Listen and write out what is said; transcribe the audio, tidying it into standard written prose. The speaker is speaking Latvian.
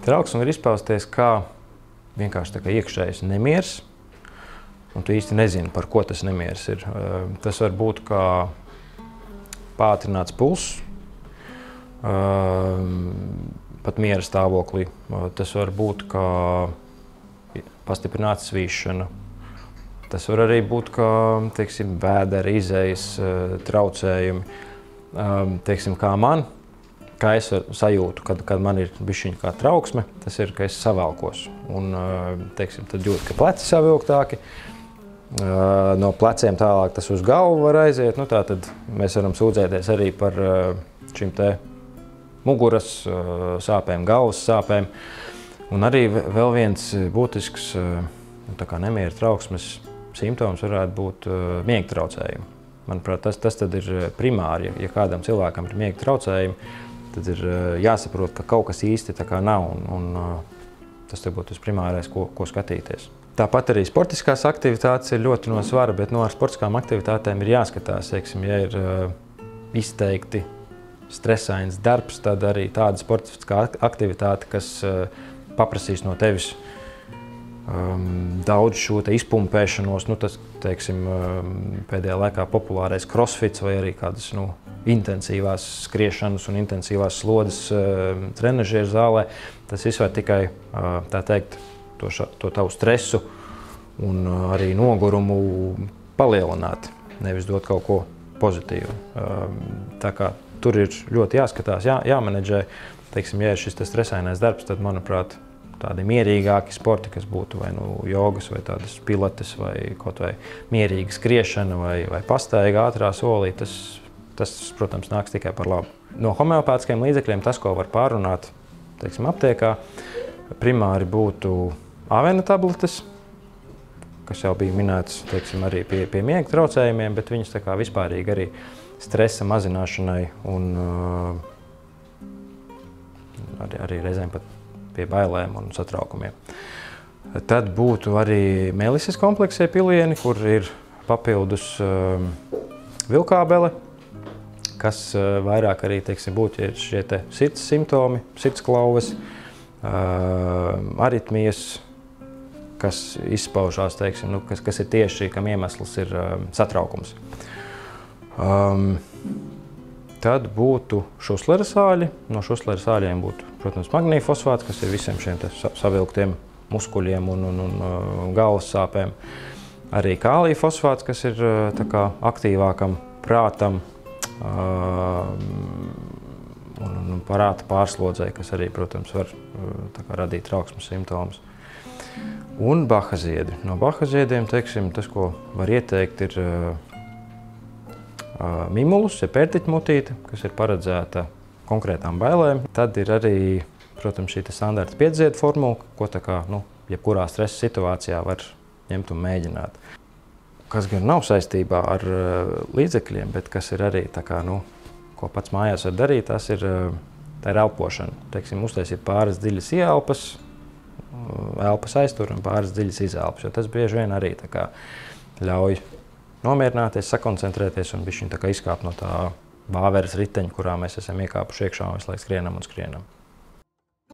Trauksme var izpausties kā vienkārši tā kā iekšējs nemieris, un tu īsti nezini, par ko tas nemieris ir. Tas var būt kā pātrināts pulss, pat miera stāvoklī. Tas var būt kā pastiprināta svīšana. Tas var arī būt kā, teiksim, vēdera izejas traucējumi. Teiksim, kā man, kā es sajūtu, kad man ir bišķiņ kā trauksme, tas ir, ka es savelkos. Un, teiksim, tad jūtu, ka pleci savilktāki. No pleciem tālāk tas uz galvu var aiziet. Nu, tā tad mēs varam sūdzēties arī par šīm te muguras sāpēm, galvas sāpēm. Un arī vēl viens būtisks tā kā nemiera trauksmes simptoms varētu būt miega traucējumi. Manuprāt, tas tad ir primāri. Ja kādam cilvēkam ir miega traucējumi, tad ir jāsaprot, ka kaut kas īsti tā kā nav. Un tas te būtu tas primārais, ko skatīties. Tāpat arī sportiskās aktivitātes ir ļoti no svara, bet ar sportiskām aktivitātēm ir jāskatās. Teiksim, ja ir izteikti stresains darbs, tad arī tāda sportiskā aktivitāte, kas paprasīs no tevis daudz šo te izpumpēšanos, nu tas, teiksim, pēdējā laikā populārais crossfits vai arī kādas, intensīvās skriešanas un intensīvās slodes trenažieru zālē, tas viss var tikai, tā teikt, to tavu stresu un arī nogurumu palielināt, nevis dot kaut ko pozitīvu. Tā kā tur ir ļoti jāskatās, jāmenedžē. Teiksim, ja ir šis stresainais darbs, tad, manuprāt, tādi mierīgāki sporti, kas būtu vai jogas, vai tādas pilates, vai kaut vai mierīga skriešana, vai pastaiga ātrā solī, tas, protams, nāks tikai par labu. No homeopātiskiem līdzekļiem tas, ko var pārrunāt, teiksim, aptiekā, primāri būtu avena tabletes, kas jau bija minēts, teiksim, arī pie miega traucējumiem, bet viņas tā kā vispārīgi arī stresa mazināšanai un arī reizēm pat pie bailēm un satraukumiem. Tad būtu arī melises kompleksie pilieni, kur ir papildus vilkābele, kas vairāk arī, teiksim, būtu šie te sirds simptomi, sirdsklauves, aritmijas, kas izpaužās, teiksim, kas ir tieši, kam iemesls ir satraukums. Tad būtu šuslera sāļi. No šuslera sāļiem būtu, protams, magnija fosfāts, kas ir visiem šiem savilktiem muskuļiem un galvas sāpēm. Arī kālija fosfāts, kas ir tā kā aktīvākam prātam un prāta pārslodzei, kas arī, protams, var tā kā radīt trauksmes simptomus. Un bahaziedi. No bahaziediem, teiksim, tas, ko var ieteikt, ir mimulus, ja pērtiķmutīte, kas ir paredzēta konkrētām bailēm. Tad ir arī, protams, šī standarta piedziedu formula, ko tā kā, jebkurā stresa situācijā var ņemt un mēģināt. Kas gan nav saistībā ar līdzekļiem, bet kas ir arī tā kā, ko pats mājās var darīt, tā ir elpošana. Teiksim, uztaisīt pāris dziļas ieelpas, elpas aiztur un pāris dziļas izelpas, jo tas bieži vien arī tā kā ļauj nomierināties, sakoncentrēties un bišķiņ tā kā izkāpt no tā vāveres riteņa, kurā mēs esam iekāpuši iekšā un visu laiku skrienam un skrienam.